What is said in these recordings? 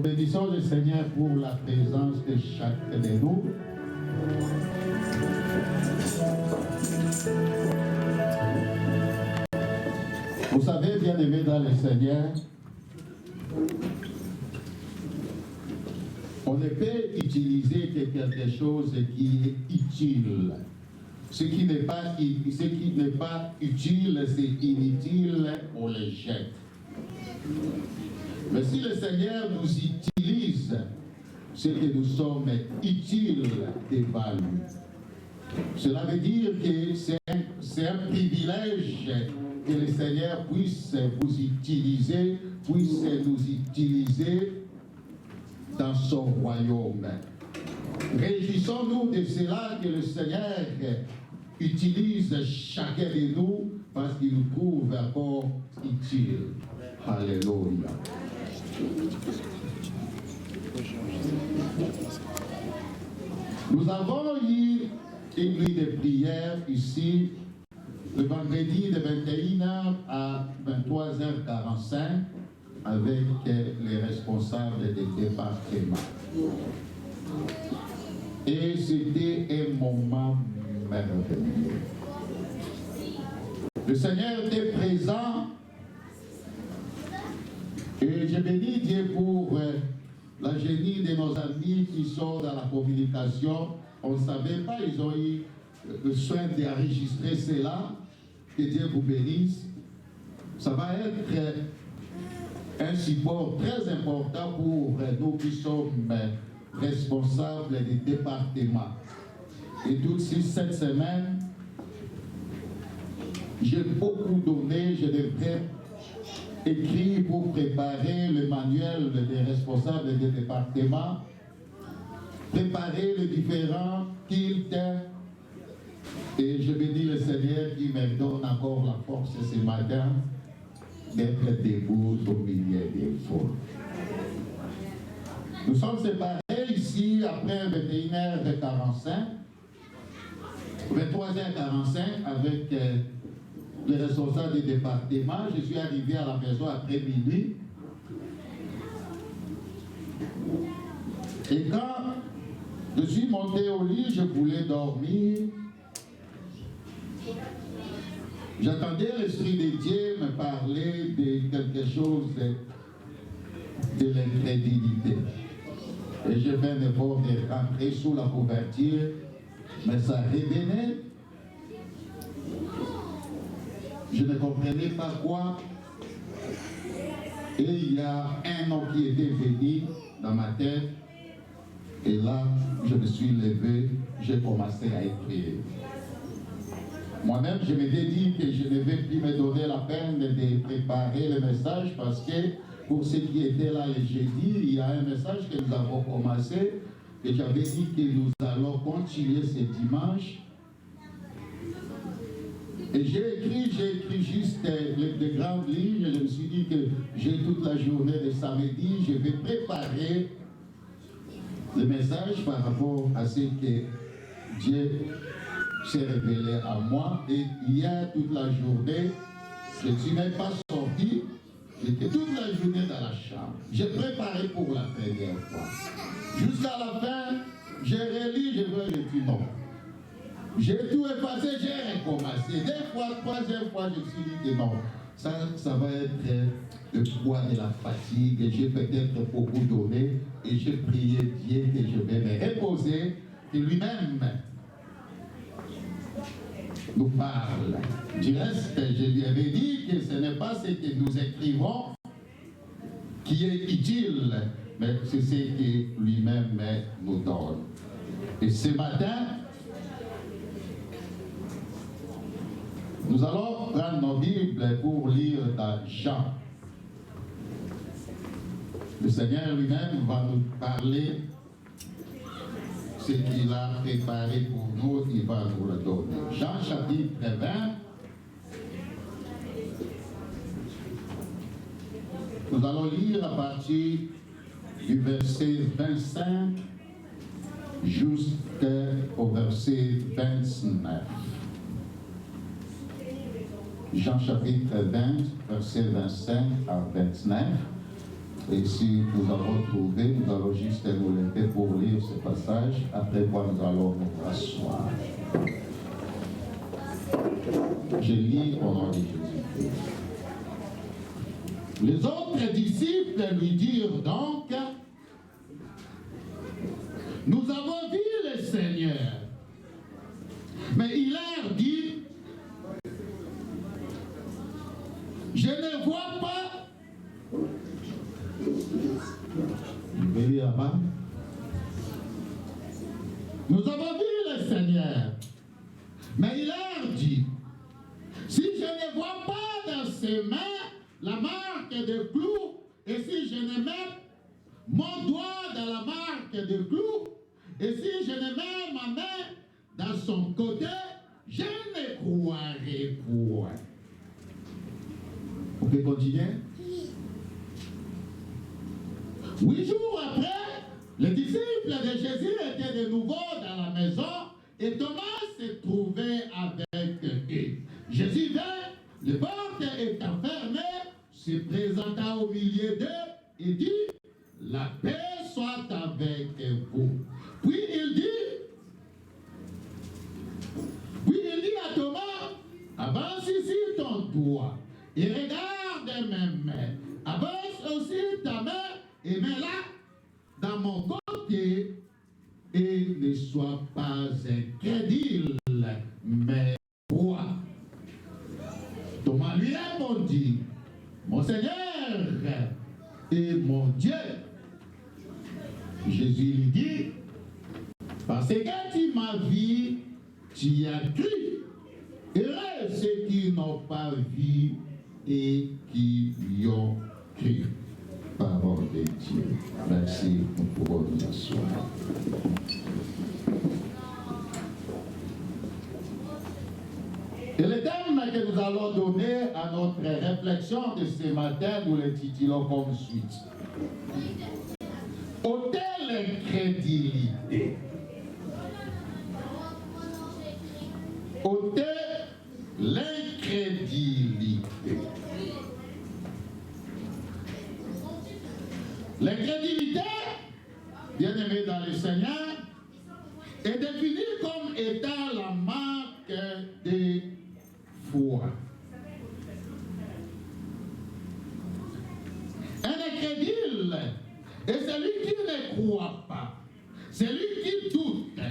bénissons le Seigneur pour la présence de chacun de nous. Vous savez, bien-aimés dans le Seigneur, on ne peut utiliser que quelque chose qui est utile. Ce qui n'est pas utile, c'est inutile, on le jette. Mais si le Seigneur nous utilise, c'est que nous sommes utiles devant lui. Cela veut dire que c'est un privilège que le Seigneur puisse vous utiliser, puisse nous utiliser dans son royaume. Réjouissons-nous de cela que le Seigneur utilise chacun de nous parce qu'il nous trouve encore utile. Alléluia. Nous avons eu une nuit de prière ici le vendredi de 21h à 23h45 avec les responsables des départements. Et c'était un moment merveilleux. Le Seigneur était présent et je bénis Dieu pour la génie de nos amis qui sont dans la communication. On ne savait pas, ils ont eu le soin d'enregistrer cela. Que Dieu vous bénisse. Ça va être un support très important pour nous qui sommes responsables des départements. Et tout cette semaine, j'ai beaucoup donné, je devrais écrire pour préparer le manuel des responsables des départements, préparer les différents cultes. Et je bénis le Seigneur qui me donne encore la force ce matin d'être debout au milieu des foules. Nous sommes séparés ici après 21h45, 23h45 avec les responsables des départements. Je suis arrivé à la maison après minuit. Et quand je suis monté au lit, je voulais dormir. J'attendais l'Esprit de Dieu me parler de quelque chose de l'incrédulité. Et je fais un effort de rentrer sous la couverture, mais ça revenait. Je ne comprenais pas quoi. Et il y a un nom qui était venu dans ma tête. Et là, je me suis levé, j'ai commencé à écrire. Moi-même, je m'étais dit que je ne vais plus me donner la peine de préparer le message parce que pour ceux qui étaient là le jeudi, il y a un message que nous avons commencé et j'avais dit que nous allons continuer ce dimanche. Et j'ai écrit juste les grandes lignes. Je me suis dit que j'ai toute la journée de samedi, je vais préparer le message par rapport à ce que Dieu s'est révélé à moi. Et hier, toute la journée, je ne suis même pas sorti. J'étais toute la journée dans la chambre. J'ai préparé pour la première fois. Jusqu'à la fin, j'ai relu, je veux le dire non. J'ai tout effacé, j'ai recommencé. Deux fois, troisième fois, je me suis dit que non. Ça va être le poids de la fatigue. Et j'ai peut-être beaucoup donné. Et j'ai prié Dieu que je vais me reposer. Et lui-même nous parle. Du reste, je lui avais dit que ce n'est pas ce que nous écrivons qui est utile, mais c'est ce que lui-même nous donne. Et ce matin, nous allons prendre nos Bibles pour lire dans Jean. Le Seigneur lui-même va nous parler ce qu'il a préparé pour nous, il va nous le donner. Jean chapitre 20. Nous allons lire à partir du verset 25 jusqu'au verset 29. Jean chapitre 20, verset 25 à 29. Et si nous avons trouvé, nous allons juste nous lever pour lire ce passage, après quoi nous allons nous rasseoir. Je lis au nom de Jésus. Les autres disciples lui dirent donc, nous avons vu le Seigneur. Mais il leur dit, je ne vois pas. Nous avons vu le Seigneur. Mais il leur dit, si je ne vois pas dans ses mains la marque de clous, et si je ne mets mon doigt dans la marque de clous, et si je ne mets ma main dans son côté, je ne croirai point. On peut continuer? 8 jours après, les disciples de Jésus étaient de nouveau dans la maison et Thomas se trouvait avec eux. Jésus vint, les portes étant fermées, se présenta au milieu d'eux et dit, la paix soit avec vous. Puis il dit à Thomas, avance ici ton doigt et regarde mes mains. Avance aussi ta main et mets-la dans mon côté et ne sois pas incrédule, mais crois. Thomas lui répondit, mon Seigneur et mon Dieu. Jésus lui dit, parce que tu m'as vu, tu as cru. Heureux ceux qui n'ont pas vu et qui y ont cru. Parole de Dieu. Merci, nous pouvons nous asseoir. Et le thème que nous allons donner à notre réflexion de ce matin, nous le titulons comme suite. Ôter l'incrédulité. Ôter l'incrédulité. L'incrédulité, bien aimé dans le Seigneur, est définie comme étant la marque de foi. Un incrédule est celui qui ne croit pas, celui qui doute.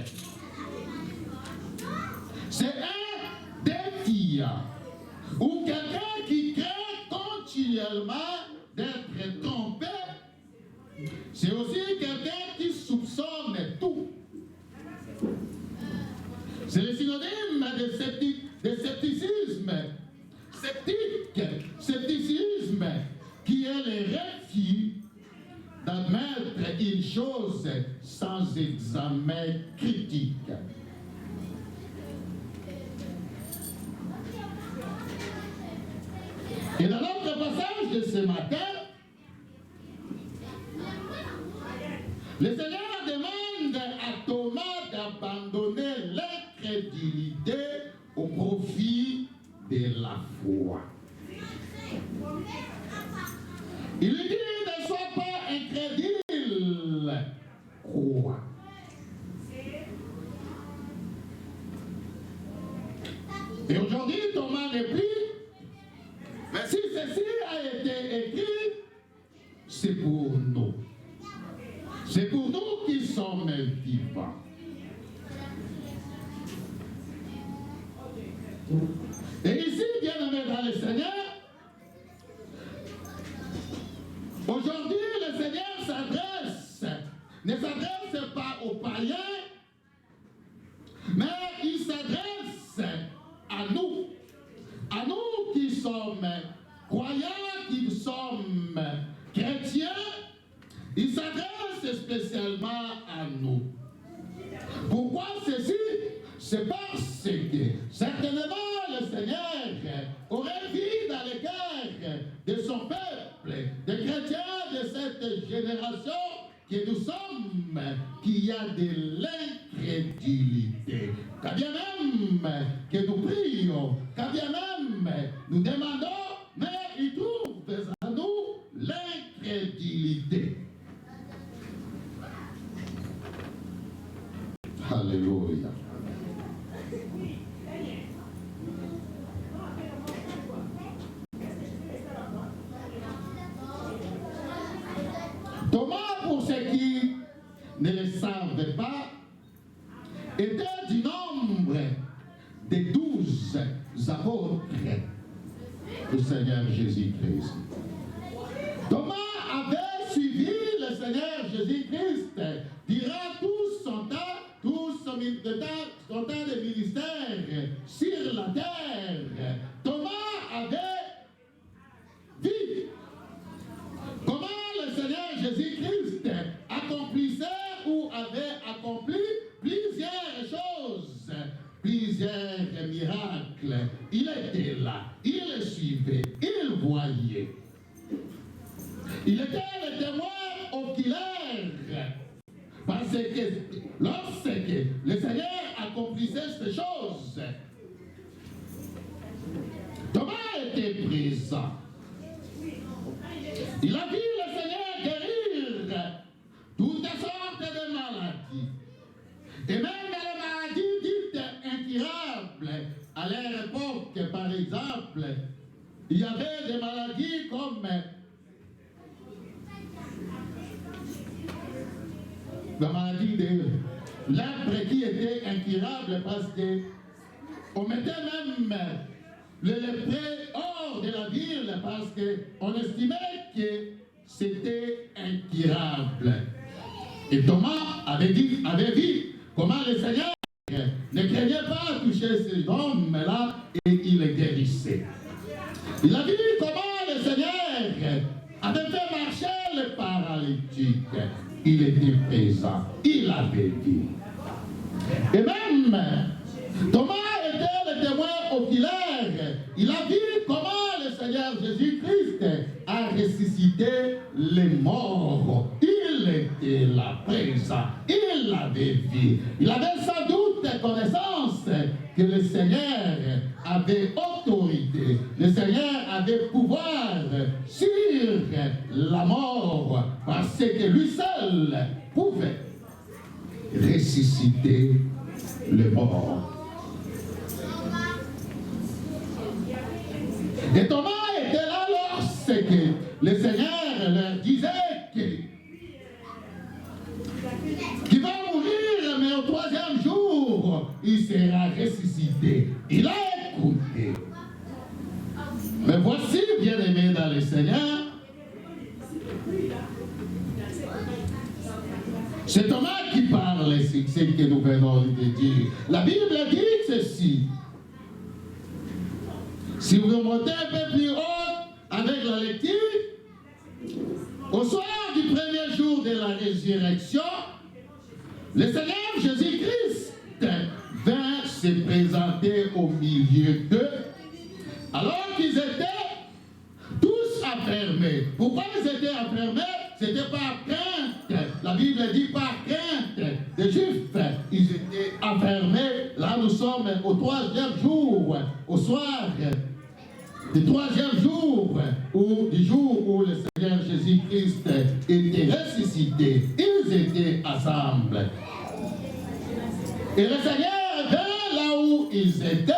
C'est un défiant ou quelqu'un qui craint continuellement d'être trompé. C'est aussi quelqu'un qui soupçonne tout. C'est le synonyme de scepticisme. Scepticisme qui est le refus d'admettre une chose sans examen critique. Et dans notre passage de ce matin, le Seigneur demande à Thomas d'abandonner l'incrédulité au profit de la foi. Il lui dit, ne sois pas incrédule, crois. Et aujourd'hui, Thomas répond, mais si ceci a été écrit, c'est pour nous. C'est pour nous qui sommes vivants. Et ici, bien aimé dans le Seigneur, aujourd'hui, le Seigneur ne s'adresse pas aux païens, mais il s'adresse à nous qui sommes croyants, qui sommes chrétiens. Il s'adresse spécialement à nous. Pourquoi ceci? C'est parce que certainement le Seigneur aurait vu dans le cœur de son peuple, des chrétiens de cette génération, que nous sommes, qu'il y a de l'incrédulité. Quand bien même que nous prions, quand bien même nous demandons, mais il trouve en nous l'incrédulité. Alléluia. Thomas, pour ceux qui ne le savent pas, était du nombre des 12 apôtres du Seigneur Jésus-Christ. Thomas avait suivi le Seigneur Jésus-Christ durant tout son temps, son temps de ministère sur la terre. Thomas avait vu comment le Seigneur Jésus-Christ accomplissait ou avait accompli plusieurs choses, plusieurs miracles. Il était là, il le suivait, il voyait. Il était le témoin oculaire. Parce que lorsque le Seigneur accomplissait ces choses, Thomas était présent. Il a vu le Seigneur guérir toutes sortes de maladies. Et même les maladies dites incurables. À leur époque, par exemple, il y avait des maladies comme la maladie de lèpre qui était incurable parce qu'on mettait même le lépreux hors de la ville parce qu'on estimait que c'était incurable. Et Thomas avait vu comment le Seigneur ne craignait pas toucher ces hommes-là et il les guérissait. Il a vu comment le Seigneur avait fait marcher le paralytique. Il était présent, il avait vu. Et même Thomas était le témoin oculaire. Il a vu comment le Seigneur Jésus-Christ a ressuscité les morts. Il était là présent, il l'avait vu. Il avait sans doute connaissance que le Seigneur avait autorité. Le Seigneur avait pouvoir sur la mort parce que lui seul pouvait ressusciter les morts. Et Thomas était là lorsque le Seigneur leur disait qu'il va mourir, mais au 3e jour, il sera ressuscité. Il a écouté. Mais voici, bien-aimés dans le Seigneur, c'est Thomas qui parle, c'est ce que nous venons de dire. La Bible dit ceci. Si vous montez un peu plus haut avec la lecture, au soir du 1er jour de la résurrection, le Seigneur Jésus-Christ vint se présenter au milieu d'eux, alors qu'ils étaient tous enfermés. Pourquoi ils étaient enfermés? C'était par crainte. La Bible dit par crainte des Juifs. Ils étaient enfermés. Là, nous sommes au 3e jour, au soir du 3e jour, ou du jour où le Seigneur Jésus-Christ était ressuscité. Ils étaient ensemble. Et le Seigneur vint là où ils étaient.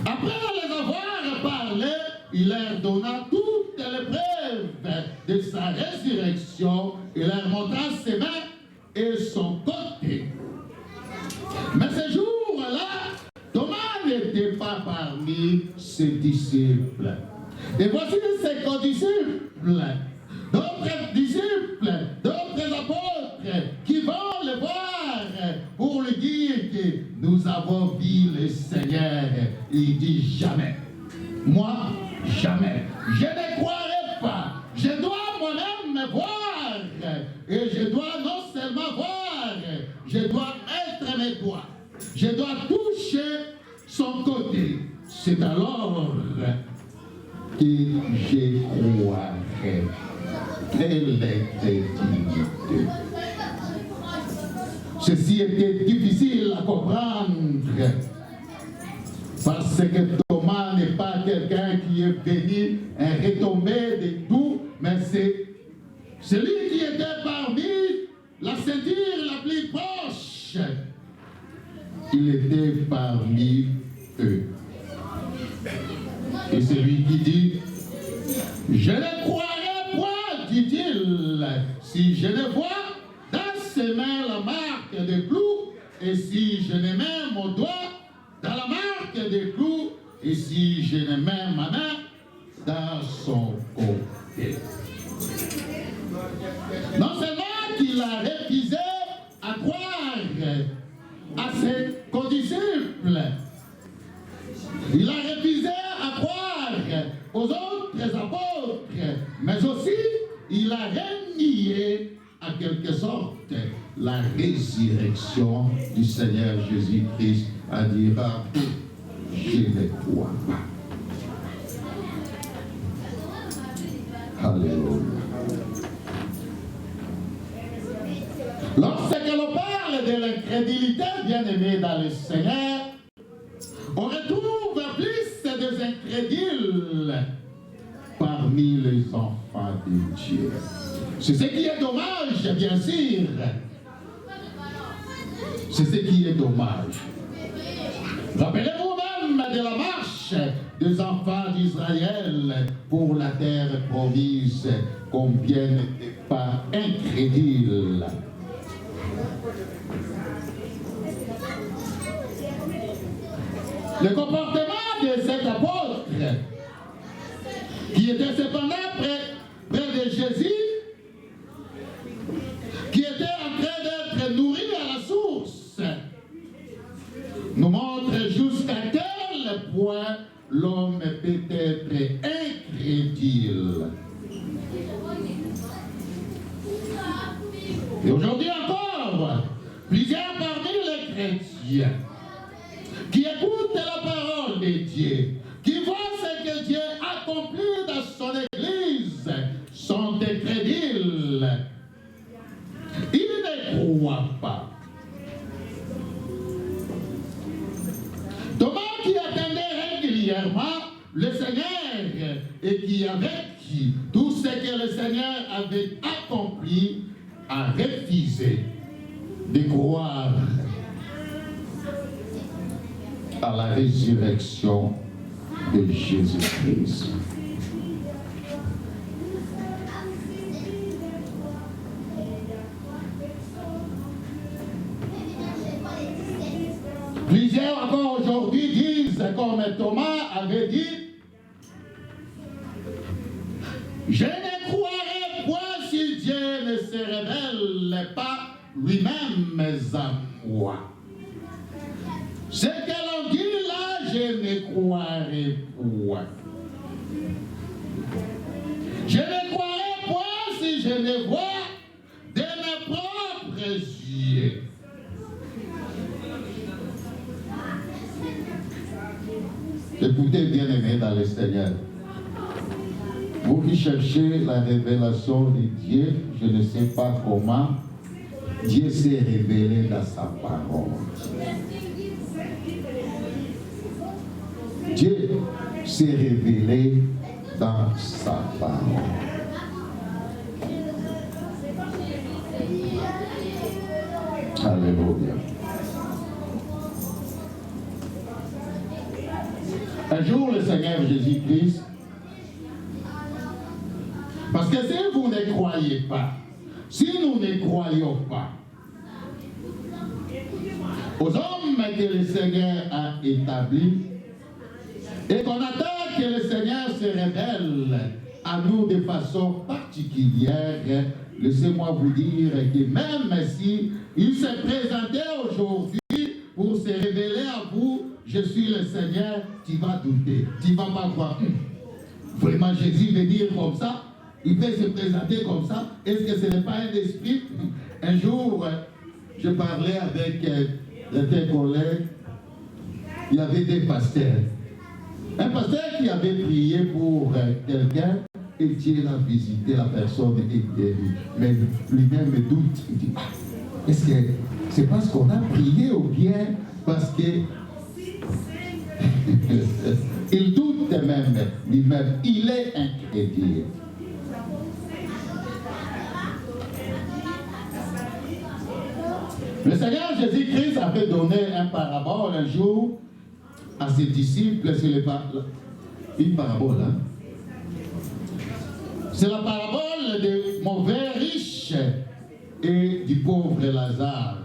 Après les avoir parlé, il leur donna toutes les preuves de sa résurrection. Il leur montra ses mains et son côté. Mais ce jour-là, Thomas n'était pas parmi ses disciples. Et voici ses condisciples, d'autres disciples, d'autres apôtres qui vont le voir pour lui dire que nous avons vu le Seigneur. Il dit jamais. Moi, jamais. Je ne croirai pas. Je dois moi-même voir. Et je dois non seulement voir, je dois mettre mes doigts. Je dois toucher son côté. C'est alors que je croirai. Quelle incrédulité. Ceci était difficile à comprendre. Parce que Thomas n'est pas quelqu'un qui est venu retomber de tout, mais c'est celui qui était parmi la ceinture la plus proche marche, il était parmi eux. Et c'est lui qui dit, je ne croirai point, dit-il, si je ne vois dans ses mains la marque des clous, et si je ne mets mon doigt dans la marque des clous, et si je ne mets ma main dans son côté. Non seulement qu'il a refusé à croire à ses condisciples, il a refusé à croire aux autres apôtres, mais aussi il a renié en quelque sorte la résurrection du Seigneur Jésus-Christ, à dire je ne crois pas. Alléluia. Lorsque l'on parle de l'incrédulité, bien-aimé dans le Seigneur, on retrouve plus des incrédules parmi les enfants de Dieu. C'est ce qui est dommage, bien sûr. C'est ce qui est dommage. Rappelez-vous même de la marche des enfants d'Israël pour la terre promise, combien n'étaient pas incrédules. Le comportement de cet apôtre, qui était cependant près de Jésus, qui était en train d'être nourri à la source, nous montre jusqu'à quel point l'homme peut être incrédule. Et aujourd'hui encore, plusieurs parmi les chrétiens qui écoutent la parole de Dieu, qui voient ce que Dieu accomplit dans son Église, sont incrédules. Ils ne croient pas. Thomas, qui attendait régulièrement le Seigneur et qui a vécu tout ce que le Seigneur avait accompli, a refusé de croire à la résurrection de Jésus-Christ. Plusieurs encore aujourd'hui disent, comme Thomas avait dit, je ne croirai point si Dieu ne se révèle pas lui-même à moi. Ce que l'on dit là, je ne croirai point. Je ne croirai point si je ne vois de mes propres yeux. Écoutez, bien-aimés dans le Seigneur, vous qui cherchez la révélation de Dieu, je ne sais pas comment, Dieu s'est révélé dans sa parole. Dieu s'est révélé dans sa parole. Alléluia. Un jour, le Seigneur Jésus-Christ, parce que si vous ne croyez pas, si nous ne croyons pas aux hommes que le Seigneur a établis, et qu'on attend que le Seigneur se révèle à nous de façon particulière, laissez-moi vous dire que même si il s'est présenté aujourd'hui pour se révéler à vous, je suis le Seigneur, tu vas douter, tu ne vas pas croire. Vraiment, Jésus veut dire comme ça, il peut se présenter comme ça. Est-ce que ce n'est pas un esprit? Un jour, je parlais avec des collègues, il y avait des pasteurs. Un pasteur qui avait prié pour quelqu'un, et Dieu l'a visité, la personne est guérie. Mais lui-même doute. Il dit, est-ce que c'est parce qu'on a prié ou bien parce que... il doute même lui-même. Il est incrédule. Le Seigneur Jésus-Christ avait donné un parabole un jour à ses disciples. C'est une parabole. Hein? C'est la parabole du mauvais riche et du pauvre Lazare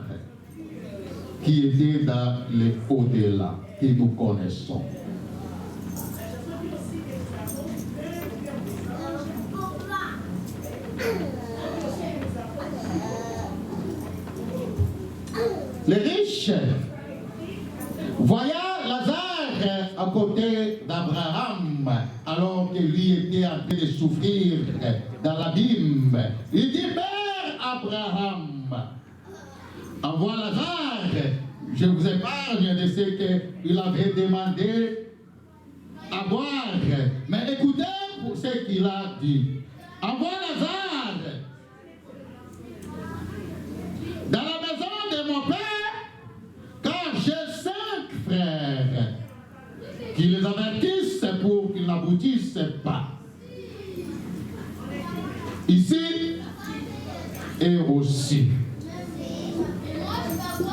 qui était dans le au-delà que nous connaissons. Les riches, voyant Lazare à côté d'Abraham, alors que lui était en train de souffrir dans l'abîme, il dit: Père Abraham, envoie Lazare, je vous épargne de ce qu'il avait demandé à boire. Mais écoutez pour ce qu'il a dit. Envoie Lazare dans la maison de mon père, car j'ai 5 frères qui les avertissent pour qu'ils n'aboutissent pas. Ici et aussi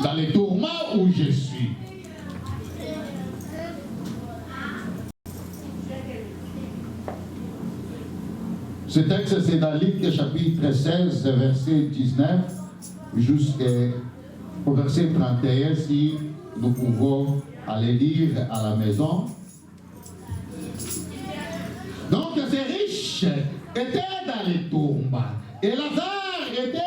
dans les tourments où je suis. Ce texte, c'est dans Luc chapitre 16, verset 19, jusqu'au verset 31, si nous pouvons aller lire à la maison. Donc, ces riches étaient dans les tombes, et Lazare était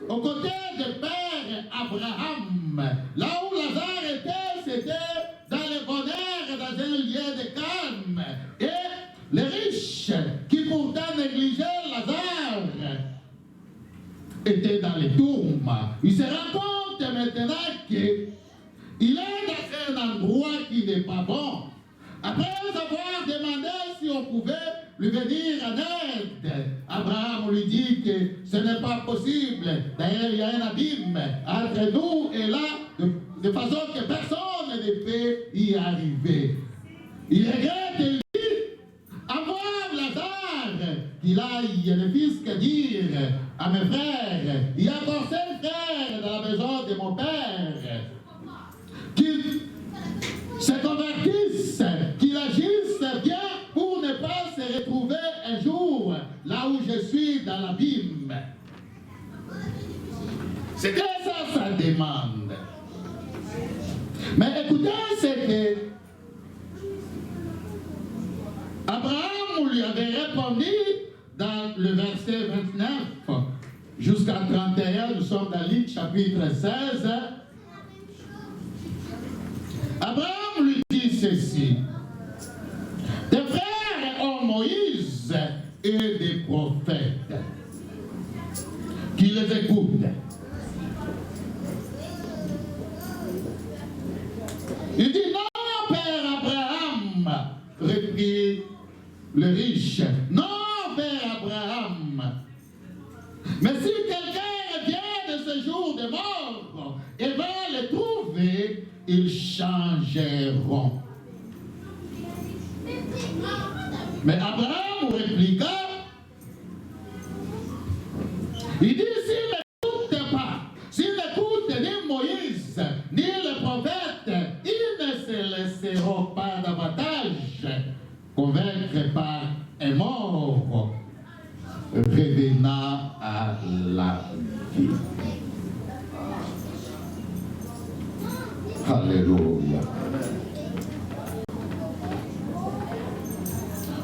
aux côtés de Père Abraham. Là où Lazare était, c'était dans le bonheur, dans un lieu de calme. Et les riches, qui pourtant négligeaient Lazare, étaient dans les tombes. Il se rend compte maintenant qu'il est dans un endroit qui n'est pas bon. Après avoir demandé si on pouvait lui venir en aide, Abraham lui dit que ce n'est pas possible. D'ailleurs, il y a un abîme entre nous et là, de façon que personne ne peut y arriver. Il regrette et il dit: avoir Lazare, qu'il aille le fisc dire à mes frères, il y a encore 5 frères dans la maison de mon père, qu'ils se convertissent, qu'ils agissent bien pour ne pas se retrouver un jour là où je suis dans l'abîme. C'était ça sa demande. Mais écoutez ce que Abraham lui avait répondu dans le verset 29 jusqu'à 31, nous sommes dans Luc chapitre 16. Abraham lui dit ceci: tes frères ont Moïse et des prophètes qui les écoutent. Il dit: non, Père Abraham, reprit le riche. Non, Père Abraham. Mais si quelqu'un vient de ce jour de mort et va les trouver, ils changeront. Mais Abraham répliqua, il dit: s'ils n'écoutent pas, s'ils n'écoutent ni Moïse, ni le prophète, ils ne se laisseront pas davantage convaincre par un mort revenant à la vie. Alléluia.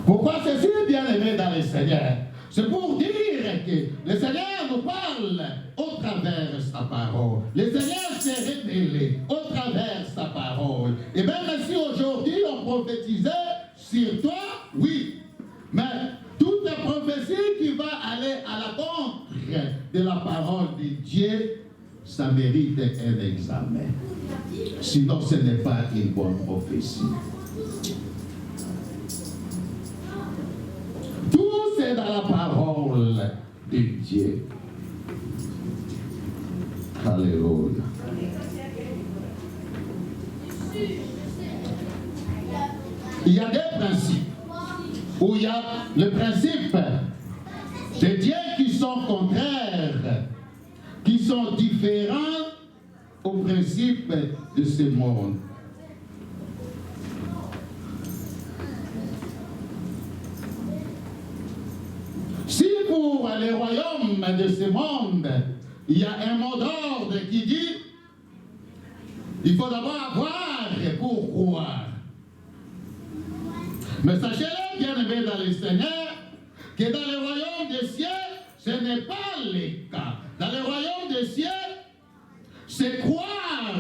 Pourquoi ceci, bien-aimé dans le Seigneur? C'est pour dire que le Seigneur nous parle au travers de sa parole. Le Seigneur s'est révélé au travers de sa parole. Et même si aujourd'hui on prophétisait sur toi, oui, mais toute prophétie qui va aller à la contre de la parole de Dieu, ça mérite un examen. Sinon, ce n'est pas une bonne prophétie. Tout c'est dans la parole de Dieu. Alléluia. Il y a des principes où il y a le principe de Dieu qui sont contraires, qui sont différents principes de ce monde. Si pour les royaumes de ce monde, il y a un mot d'ordre qui dit il faut d'abord avoir pour croire. Mais sachez-le, bien-aimés dans le Seigneur, que dans le royaume des cieux, ce n'est pas le cas. Dans le royaume des cieux, c'est croire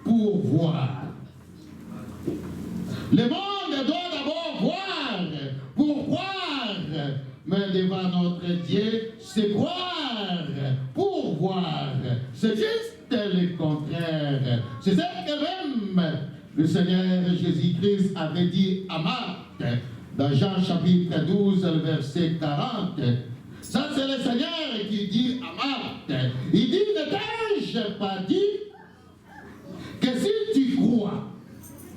pour voir. Le monde doit d'abord voir pour croire. Mais devant notre Dieu, c'est croire pour voir. C'est juste le contraire. C'est ce que même le Seigneur Jésus-Christ avait dit à Marc dans Jean chapitre 12, verset 40. Ça, c'est le Seigneur qui dit à Marc. Il dit, ne t'ai-je pas dit que si tu crois,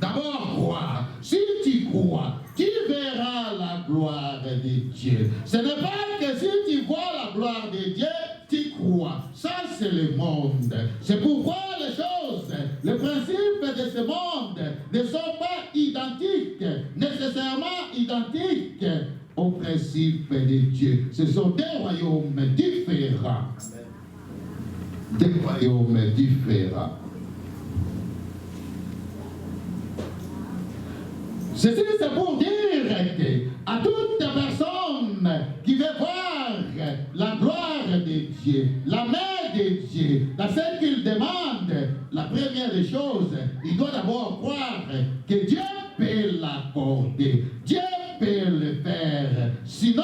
d'abord croire, si tu crois, tu verras la gloire de Dieu. Ce n'est pas que si tu vois la gloire de Dieu, tu crois. Ça, c'est le monde. C'est pourquoi les choses, les principes de ce monde ne sont pas identiques, nécessairement identiques aux principes de Dieu. Ce sont des royaumes différents. Des royaumes différents. Ceci, c'est pour dire à toute personne qui veut voir la gloire de Dieu, la main de Dieu, dans ce qu'il demande, la première des choses, il doit d'abord croire que Dieu peut l'accorder, Dieu peut le faire. Sinon,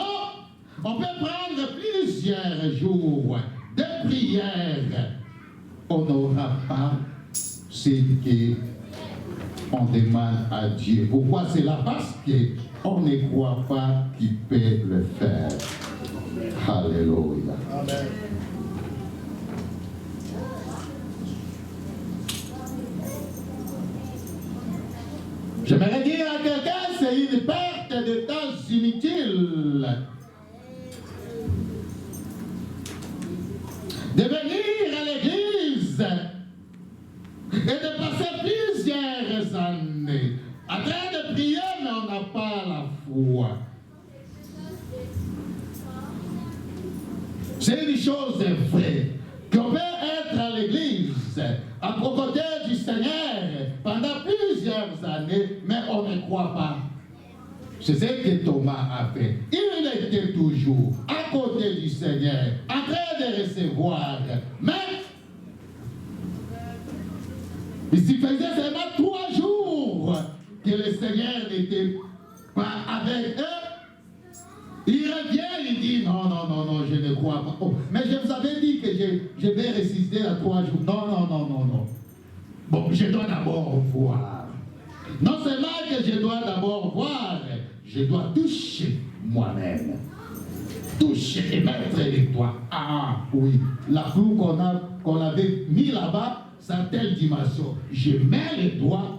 on peut prendre plusieurs jours de prière, on n'aura pas ce qu'on demande à Dieu. Pourquoi cela? Parce qu'on ne croit pas qu'il peut le faire. Alléluia. Amen. J'aimerais dire à quelqu'un, c'est une perte de temps inutile de venir à l'église et de passer plusieurs années en train de prier, mais on n'a pas la foi. C'est une chose vraie, qu'on peut être à l'église, à côté du Seigneur, pendant plusieurs années, mais on ne croit pas. C'est ce que Thomas a fait. Il était toujours à côté du Seigneur, en train de recevoir, mais il s'y faisait seulement 3 jours que le Seigneur n'était pas avec eux. Il revient, il dit non, non, non, non, je ne crois pas. Oh, mais je vous avais dit que je vais résister à 3 jours. Non, non, non, non, non. Bon, je dois d'abord voir. Non seulement que je dois d'abord voir, je dois toucher moi-même. Toucher et mettre les doigts. Ah oui, la flou qu'on avait mis là-bas, ça a telle dimension. Je mets les doigts,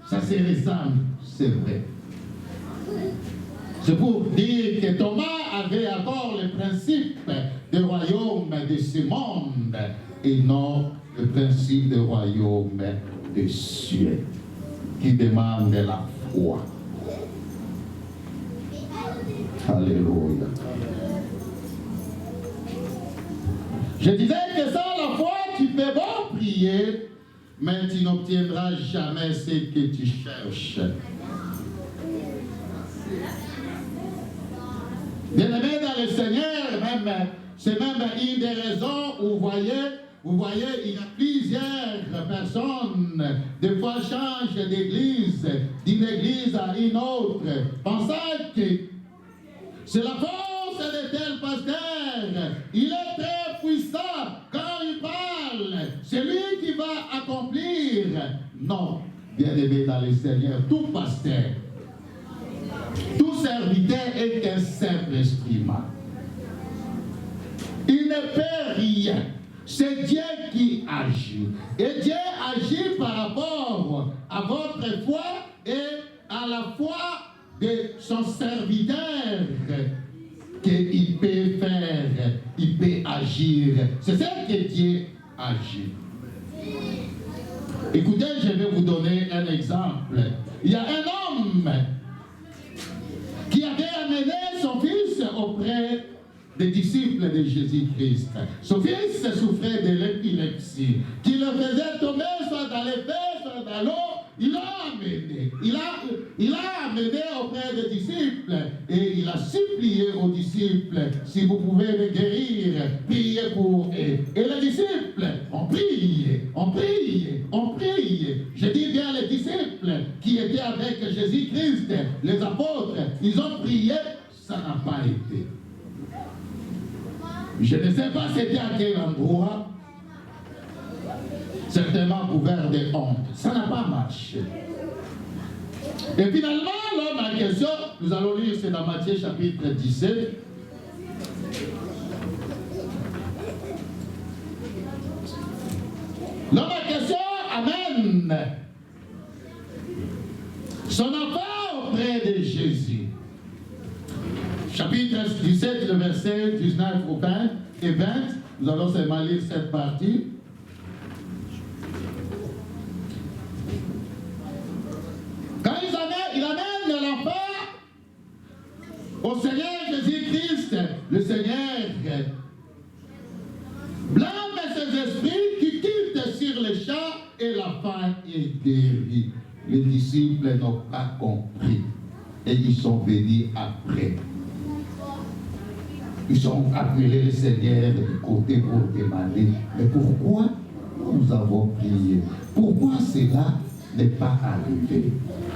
ça se ressemble, c'est vrai. C'est pour dire que Thomas avait encore le principe du royaume de ce monde et non le principe du royaume des cieux qui demande la foi. Alléluia. Je disais que sans la foi, tu peux bon prier, mais tu n'obtiendras jamais ce que tu cherches. Bien-aimé dans le Seigneur, c'est même une des raisons où vous voyez, il y a plusieurs personnes, des fois changent d'église, d'une église à une autre, pensant que c'est la force de tel pasteur, il est très puissant, quand il parle, c'est lui qui va accomplir. Non, bien-aimé dans le Seigneur, tout pasteur, tout serviteur est un simple instrument. Il ne fait rien. C'est Dieu qui agit. Et Dieu agit par rapport à votre foi et à la foi de son serviteur qu'il peut faire, il peut agir. C'est ça que Dieu agit. Écoutez, je vais vous donner un exemple. Il y a un homme qui avait amené son fils auprès des disciples de Jésus-Christ. Son fils souffrait de l'épilepsie, qui le faisait tomber soit dans les fers, soit dans l'eau. Il l'a amené. Il a amené auprès des disciples et il a supplié aux disciples, si vous pouvez me guérir, priez pour eux. Et les disciples ont prié, ont prié, ont prié. Je dis bien les disciples qui étaient avec Jésus-Christ, les apôtres, ils ont prié, ça n'a pas été. Je ne sais pas c'était à quel endroit, certainement couvert de honte. Ça n'a pas marché. Et finalement, l'homme en question, nous allons lire, c'est dans Matthieu chapitre 17. L'homme en question amène son enfant auprès de Jésus. Chapitre 17, le verset 19 au 20 et 20. Nous allons seulement lire cette partie. Quand il amène l'enfant au Seigneur Jésus-Christ, le Seigneur blâme ses esprits qui quittent sur les champs et l'enfant est guéri. Les disciples n'ont pas compris et ils sont venus après. Ils ont appelé le Seigneur du côté pour demander, mais pourquoi nous avons prié? Pourquoi cela n'est pas arrivé?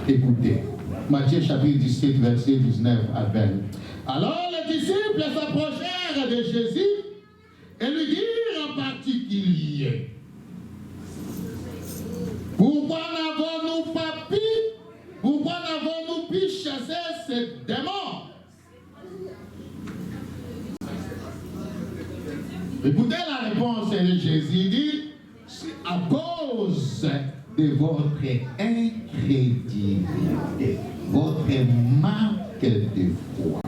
Écoutez, Matthieu chapitre 17, verset 19 à 20. Alors les disciples s'approchèrent de Jésus et lui dirent en particulier, pourquoi n'avons-nous pas pu, pourquoi n'avons-nous pu chasser ces démons? Écoutez la réponse de Jésus, il dit, c'est à cause de votre incrédulité, votre manque de foi.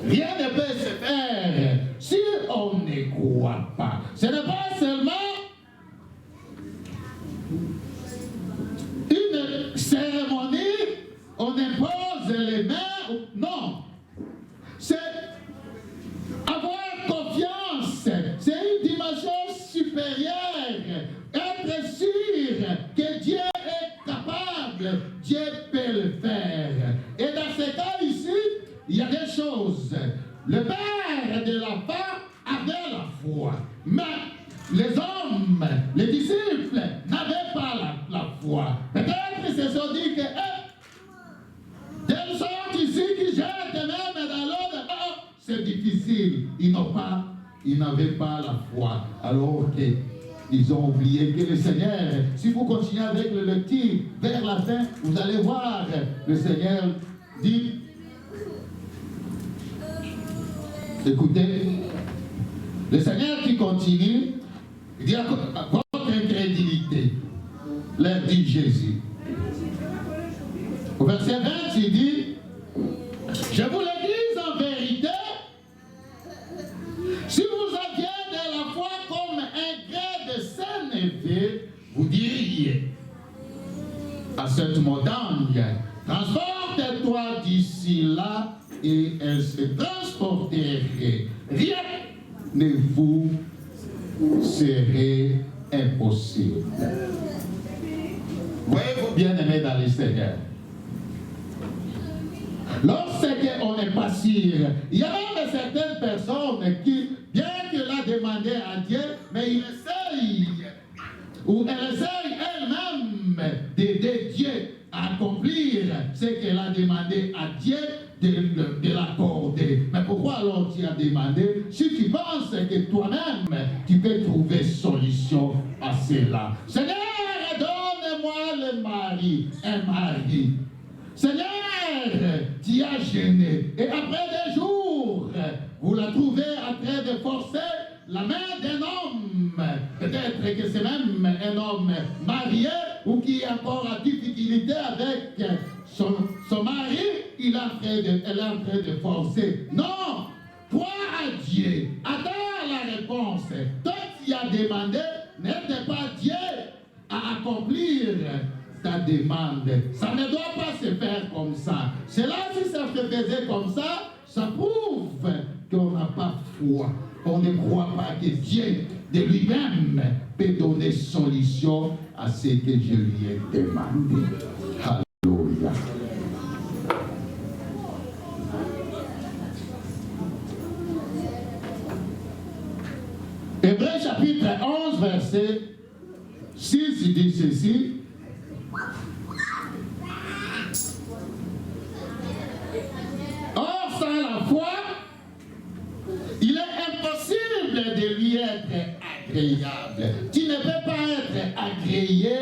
Rien ne peut se faire si on ne croit pas. Ce n'est pas seulement une cérémonie, on impose les mains, non. C'est avoir confiance, c'est une dimension supérieure, être sûr que Dieu est capable, Dieu peut le faire. Et dans ce cas ici, il y a des choses. Le père de l'enfant avait la foi, mais les hommes, les disciples n'avaient pas la foi. Peut-être ils se sont dit que telle sorte ici qui jettent même dans l'eau, c'est difficile. Ils n'avaient pas la foi. Alors qu'ils ont oublié que le Seigneur, si vous continuez avec le lecture vers la fin, vous allez voir le Seigneur dit, écoutez, le Seigneur qui continue, il dit à votre incrédulité, leur dit Jésus. Au verset 20, il dit, je vous le dis en vérité, si vous aviez de la foi comme un grain de sénévé, vous diriez à cette montagne, transporte-toi d'ici là, et elle se transporterait. Rien ne vous serait impossible. Voyez-vous bien aimé dans le Seigneur. Lorsqu'on n'est pas sûr, il y a même certaines personnes qui, bien qu'elle a demandé à Dieu, mais il essaye, ou elle essaye elle-même d'aider Dieu à accomplir ce qu'elle a demandé à Dieu de l'accorder. Mais pourquoi alors tu as demandé si tu penses que toi-même tu peux trouver solution à cela? Seigneur, donne-moi le mari, un mari. Seigneur, tu as gêné. Et après des jours, vous la trouvez en train de forcer la main d'un homme. Peut-être que c'est même un homme marié ou qui est encore en difficulté avec son mari. Elle est en train de forcer. Non, crois à Dieu. Attends la réponse. Toi, tu as demandé, n'était pas Dieu accomplir ta demande. Ça ne doit pas se faire comme ça. C'est là, si ça se faisait comme ça, ça prouve qu'on n'a pas foi. On ne croit pas que Dieu de lui-même peut donner solution à ce que je lui ai demandé. Alléluia. Hébreux chapitre 11, verset 6 dit ceci. Or, sans la foi, il est impossible de lui être agréable. Tu ne peux pas être agréé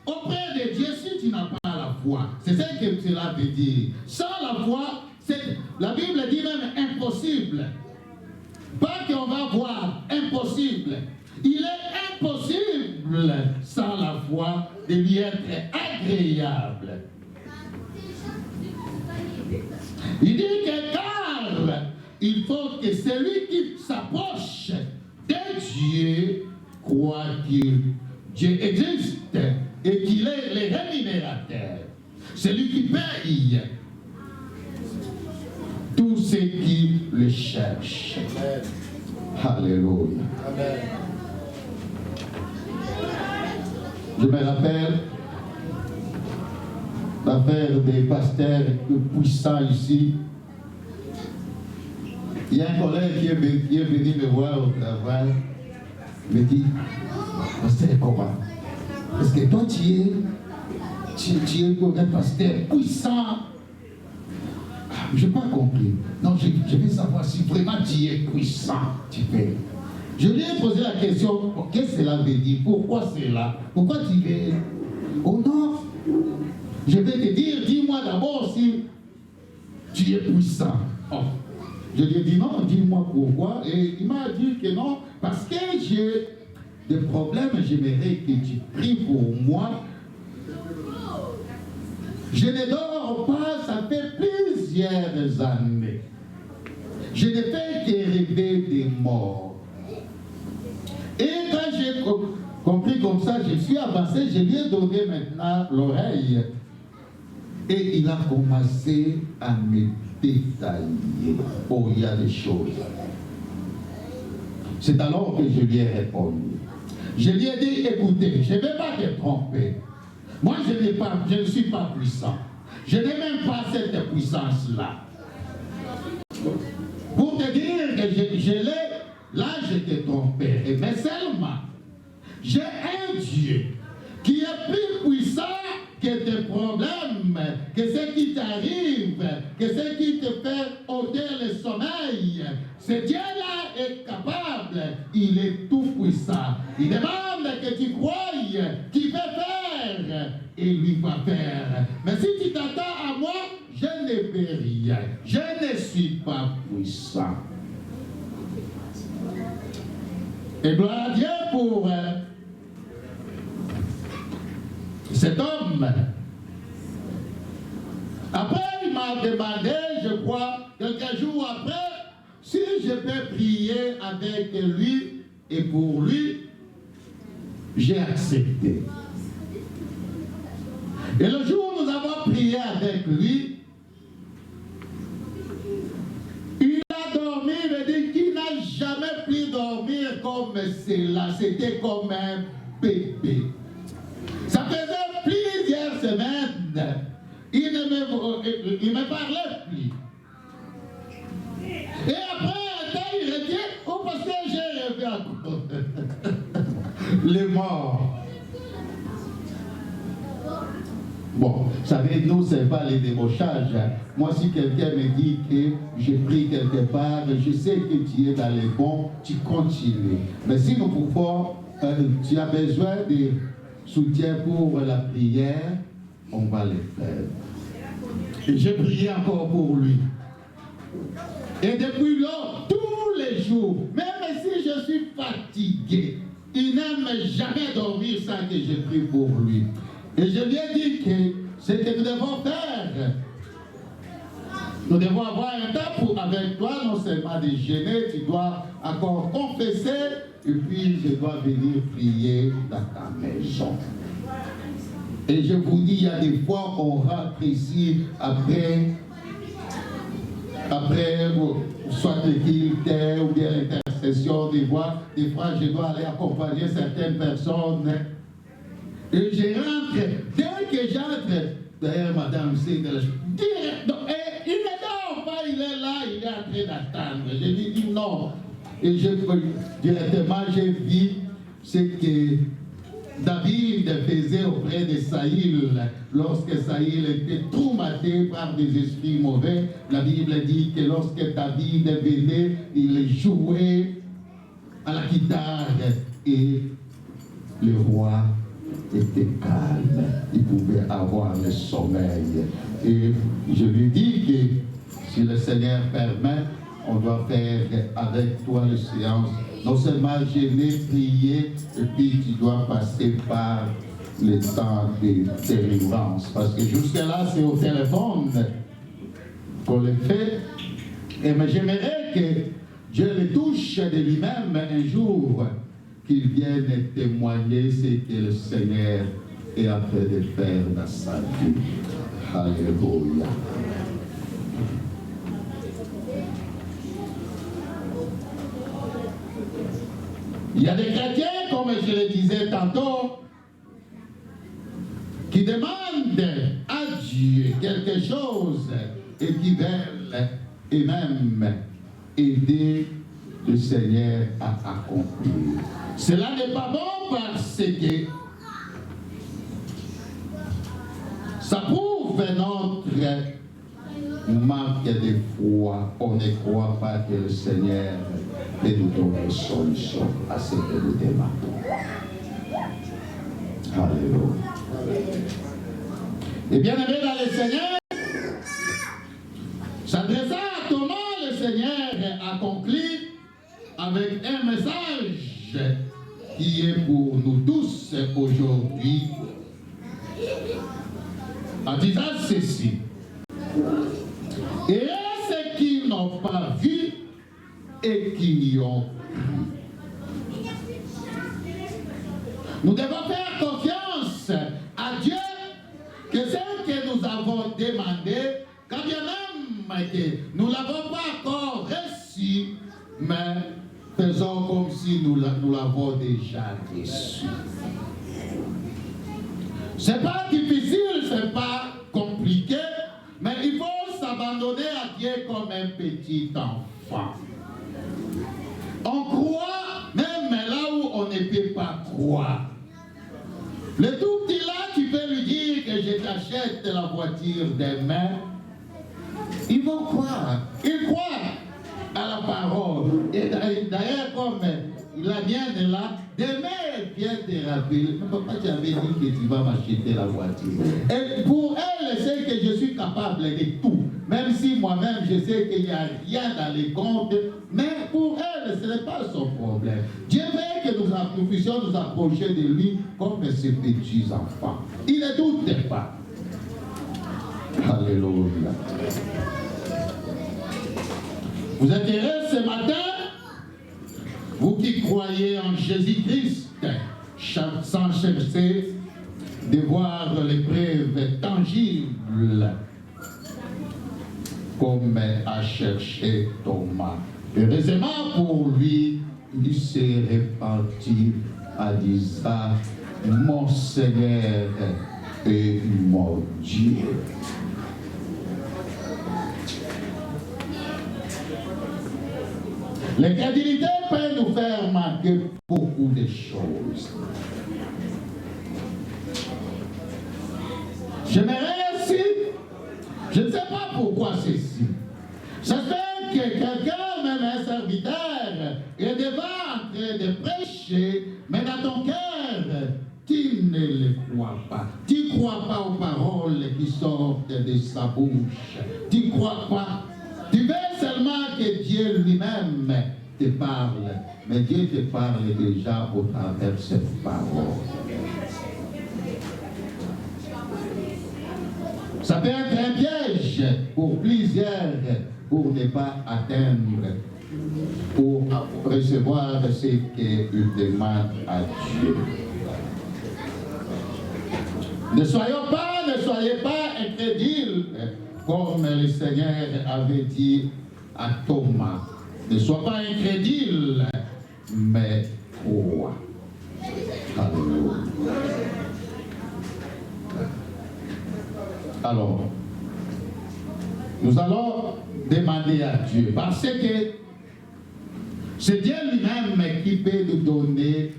auprès de Dieu si tu n'as pas la foi. C'est ce que cela veut dire. Sans la foi, la Bible dit même impossible. Pas qu'on va voir, impossible. Il est impossible, sans la foi, de lui être agréable. Il dit que car il faut que celui qui s'approche de Dieu croit que Dieu existe et qu'il est le rémunérateur. Celui qui paye tous ceux qui le cherchent. Alléluia. Amen. Je me rappelle l'affaire des pasteurs puissants ici. Il y a un collègue qui est venu me voir au travail. Il me dit, pasteur, comment? Parce que toi, tu es un pasteur puissant. Je n'ai pas compris. Non, je veux savoir si vraiment tu es puissant. Tu fais. Je lui ai posé la question, qu'est-ce que cela veut dire? Pourquoi c'est là? Pourquoi tu veux? Oh non, je vais te dire, dis-moi d'abord si tu es puissant. Oh. Je lui ai dit non, dis-moi pourquoi. Et il m'a dit que non, parce que j'ai des problèmes, j'aimerais que tu pries pour moi. Je ne dors pas, ça fait plusieurs années. Je ne fais que rêver des morts. Et quand j'ai compris comme ça, je suis avancé, je lui ai donné maintenant l'oreille. Et il a commencé à me détailler. Oh, il y a des choses. C'est alors que je lui ai répondu. Je lui ai dit, écoutez, je ne vais pas te tromper. Moi, je ne suis pas puissant. Je n'ai même pas cette puissance-là. Pour te dire que je l'ai, là, je t'ai trompé. Mais seulement, j'ai un Dieu qui est plus puissant que tes problèmes, que ce qui t'arrive, que ce qui te fait ôter le sommeil. Ce Dieu-là est capable, il est tout puissant. Il demande que tu croyes qu'il peut faire et lui va faire. Mais si tu t'attends à moi, je ne peux rien. Je ne suis pas puissant. Et gloire à Dieu pour cet homme. Après, il m'a demandé, je crois, quelques jours après, si je peux prier avec lui et pour lui. J'ai accepté. Et le jour où nous avons prié avec lui, il a dormi, il me dit qu'il n'a jamais pu dormir comme cela. C'était comme un bébé. Ça faisait plusieurs semaines. Il ne me parlait plus. Et après un temps, il retient, oh parce que j'ai rêvé encore. Les morts. Bon, vous savez, nous, ce n'est pas les débauchages. Moi, si quelqu'un me dit que j'ai pris quelque part, je sais que tu es dans les bons, tu continues. Mais si nous pouvons, tu as besoin de soutien pour la prière, on va le faire. Et j'ai prié encore pour lui. Et depuis lors, tous les jours, même si je suis fatigué, il n'aime jamais dormir sans que je prie pour lui. Et je lui ai dit que ce que nous devons faire, nous devons avoir un temps avec toi, non seulement de jeûner, tu dois encore confesser, et puis je dois venir prier dans ta maison. Et je vous dis, il y a des fois, on rentre ici après soit le culte ou bien l'intercession des voix. Des fois, je dois aller accompagner certaines personnes. Et je rentre, dès que j'entre, d'ailleurs, madame, c'est de la... il ne dort pas, il est là, il est en train d'attendre. Je lui dis non. Et directement, j'ai vu ce que David faisait auprès de Saïl. Lorsque Saïl était tourmenté par des esprits mauvais, la Bible dit que lorsque David venait, il jouait à la guitare et le roi était calme, il pouvait avoir le sommeil. Et je lui dis que si le Seigneur permet, on doit faire avec toi le séance. Non seulement gêner, prier, et puis tu dois passer par le temps de délivrance. Parce que jusque-là, c'est au téléphone qu'on le fait. Et mais j'aimerais que Dieu le touche de lui-même un jour, qu'il vienne témoigner ce que le Seigneur est en train de faire dans sa vie. Alléluia. Il y a des chrétiens, comme je le disais tantôt, qui demandent à Dieu quelque chose et qui veulent et même aider le Seigneur à accomplir. Cela n'est pas bon parce que ça prouve notre manque de foi. On ne croit pas que le Seigneur peut nous donner solution à ce que nous demandons. Alléluia. Et bien aimé dans le Seigneur, s'adressant à Thomas, le Seigneur accomplit avec un message qui est pour nous tous aujourd'hui, en disant ceci. Et ceux qui n'ont pas vu et qui y ont cru. Nous devons faire confiance à Dieu que ce que nous avons demandé, quand bien même que nous ne l'avons pas encore reçu, mais faisons comme si nous l'avons déjà reçu. Ce n'est pas difficile, ce n'est pas compliqué, mais il faut s'abandonner à Dieu comme un petit enfant. On croit même là où on ne peut pas croire. Le tout petit là, tu peux lui dire que je t'achète la voiture demain. Ils vont croire. Ils croient à la parole. Et d'ailleurs, comme la mienne est là, demain elle vient te rappeler. Mais papa, tu avais dit que tu vas m'acheter la voiture. Et pour elle, elle sait que je suis capable de tout. Même si moi-même, je sais qu'il n'y a rien dans les comptes. Mais pour elle, ce n'est pas son problème. Dieu veut que nous puissions nous approcher de lui comme ces petits enfants. Il ne doute pas. Alléluia. Vous êtes heureux ce matin? Vous qui croyez en Jésus-Christ, sans chercher de voir les preuves tangibles, comme a cherché Thomas. Heureusement pour lui, il s'est répandu en disant, mon Seigneur et mon Dieu. L'incrédulité peut nous faire manquer beaucoup de choses. J'aimerais aussi, je ne sais pas pourquoi ceci. J'espère que quelqu'un, même un serviteur, est devant en train de prêcher, mais dans ton cœur, tu ne le crois pas. Tu ne crois pas aux paroles qui sortent de sa bouche. Tu ne crois pas. Tu veux seulement que Dieu lui-même te parle, mais Dieu te parle déjà au travers de cette parole. Ça peut être un piège pour plusieurs, pour ne pas atteindre, pour recevoir ce qu'ils demandent à Dieu. Ne soyez pas incrédules, comme le Seigneur avait dit à Thomas. Ne sois pas incrédule, mais crois. Alléluia. Alors, nous allons demander à Dieu, parce que c'est Dieu lui-même qui peut nous donner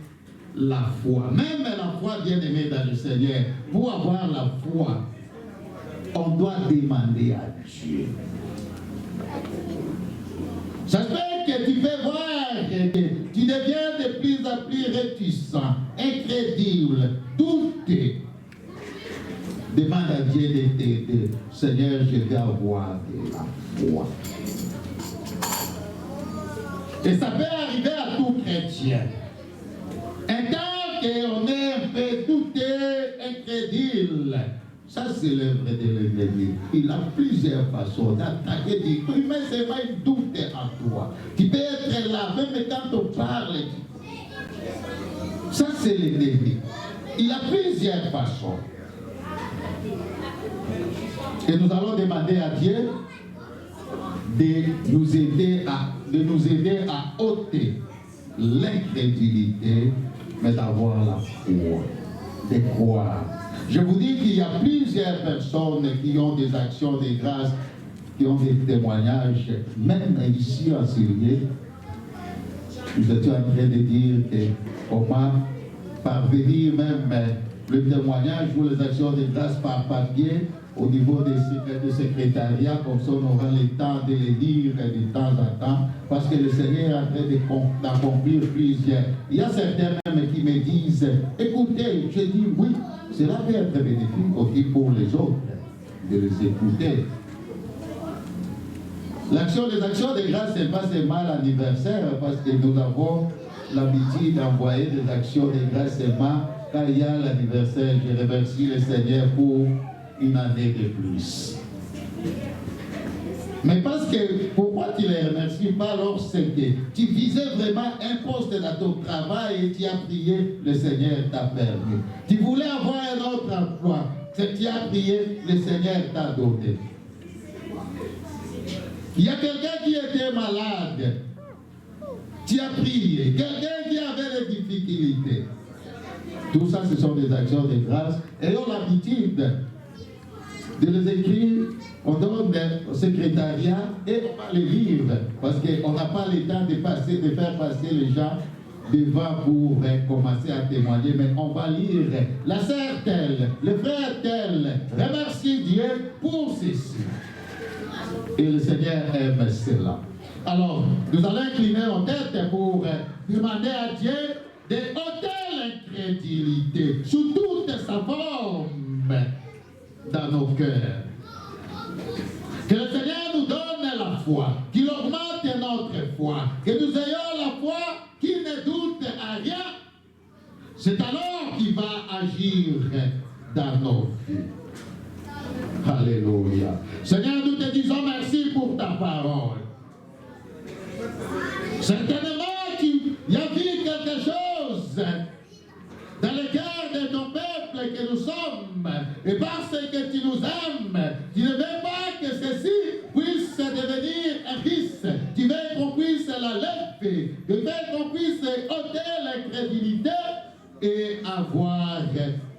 la foi. Même la foi, bien aimée dans le Seigneur, pour avoir la foi, on doit demander à Dieu. Ça fait que tu peux voir que tu deviens de plus en plus réticent, incrédule, douter. Demande à Dieu de t'aider. Seigneur, je vais avoir de la foi. Et ça peut arriver à tout chrétien. Un temps qu'on est un peu douté, incrédule, ça c'est l'œuvre de l'ennemi. Il a plusieurs façons d'attaquer des trucs, mais c'est pas une doute en toi. Tu peux être là, même quand on parle. Ça c'est l'ennemi. Il a plusieurs façons. Et nous allons demander à Dieu de nous aider à ôter l'incrédulité, mais d'avoir la foi, de croire. Je vous dis qu'il y a plusieurs personnes qui ont des actions de grâce, qui ont des témoignages, même ici en Syrie. Nous étions en train de dire comment parvenir même le témoignage ou les actions de grâce par papier au niveau des secrétariats, comme ça on aura le temps de les lire de temps en temps, parce que le Seigneur est en train d'accomplir plusieurs. Il y a certains même qui me disent, écoutez, je dis oui, cela peut être bénéfique aussi pour les autres, de les écouter. Les actions de grâce, ce n'est pas seulement l'anniversaire, parce que nous avons l'habitude d'envoyer des actions de grâce seulement quand il y a l'anniversaire. Je remercie le Seigneur pour une année de plus. Mais parce que, pourquoi tu ne les remercies pas alors, c'est que tu visais vraiment un poste dans ton travail et tu as prié, le Seigneur t'a permis. Tu voulais avoir un autre emploi, tu as prié, le Seigneur t'a donné. Il y a quelqu'un qui était malade, tu as prié. Quelqu'un qui avait des difficultés. Tout ça, ce sont des actions de grâce. Ayons l'habitude de les écrire, on donne au secrétariat et on va les lire, parce qu'on n'a pas le temps de faire passer les gens devant pour commencer à témoigner, mais on va lire la sœur telle, le frère tel, remercie Dieu pour ceci. Et le Seigneur aime cela. Alors, nous allons incliner nos têtes pour demander à Dieu de ôter l'incrédulité sous toute sa forme dans nos cœurs. Que le Seigneur nous donne la foi, qu'il augmente notre foi, que nous ayons la foi qui ne doute à rien. C'est alors qu'il va agir dans nos vies. Alléluia. Seigneur, nous te disons merci pour ta parole. Certainement, il y a vu quelque chose dans le cœur de ton peuple que nous sommes. Et parce que tu nous aimes, tu ne veux pas que ceci puisse devenir un vice. Tu veux qu'on puisse la lever. Tu veux qu'on puisse ôter l'incrédulité et avoir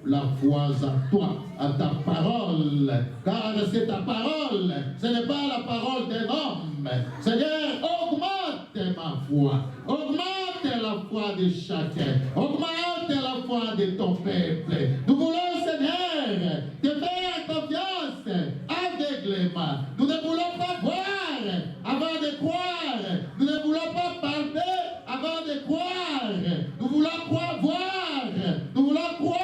la foi à toi, à ta parole. Car c'est ta parole, ce n'est pas la parole d'un homme. Seigneur, augmente ma foi. Augmente la foi de chacun. Augmente la foi de ton peuple. Nous voulons, Seigneur, te faire confiance aveuglément. Nous ne voulons pas voir avant de croire. Nous ne voulons pas parler avant de croire. Nous voulons croire, voir. Nous voulons croire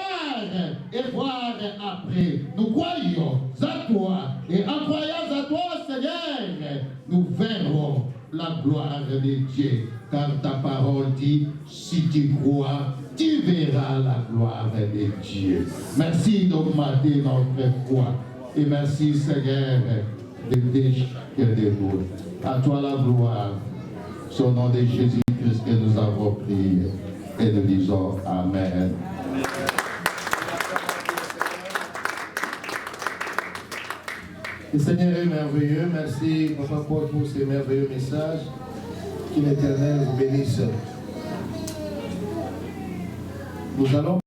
et voir après. Nous croyons à toi. Et en croyant à toi, Seigneur, nous verrons la gloire de Dieu. Car ta parole dit, si tu crois, tu verras la gloire de Dieu. Merci d'augmenter notre foi. Et merci, Seigneur, de chacun de nous. À toi la gloire. Au nom de Jésus-Christ que nous avons prié. Et nous disons Amen. Le Seigneur est merveilleux. Merci, Papa Paul, pour ces merveilleux messages. Que l'Éternel vous bénisse. Nous allons